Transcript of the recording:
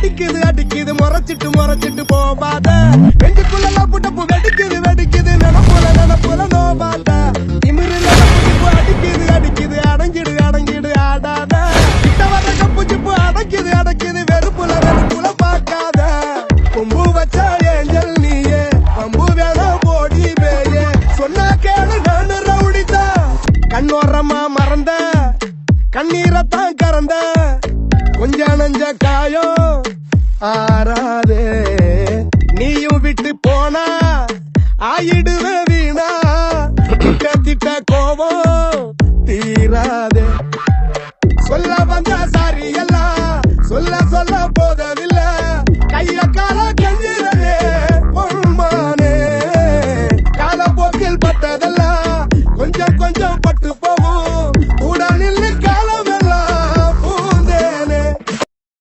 அடிக்குது அடிக்குது முறைச்சிட்டு முறைச்சிட்டு போவாத நெஞ்சுக்குள்ள புட்டப்பு வெடிக்குது வெடிக்குது நினப்புல நோவாத திமிரு புடிப்பு அடிக்குது அடிக்குது அடங்கிடு அடங்கிடு ஆடாத கிட்ட வர கப்பு சிப்பு அடக்குது அடக்குது வெறுப்புல பார்க்காத கொம்பு வச்சா ஏஞ்சல் நீயே பம்பு வேணாம் போடி பேயே சொன்னா கேளு நானு ரவுடிதா கண்ணோரமா மறந்த கண்ணீரத்தான் கறந்த கொஞ்ச நஞ்ச காயம் ஆறாதே நீயும் விட்டு போனா ஆயிடுவ வீணா திட்ட கோபம் தீராதே சொல்ல வந்த சாரி எல்லாம் சொல்ல சொல்ல போ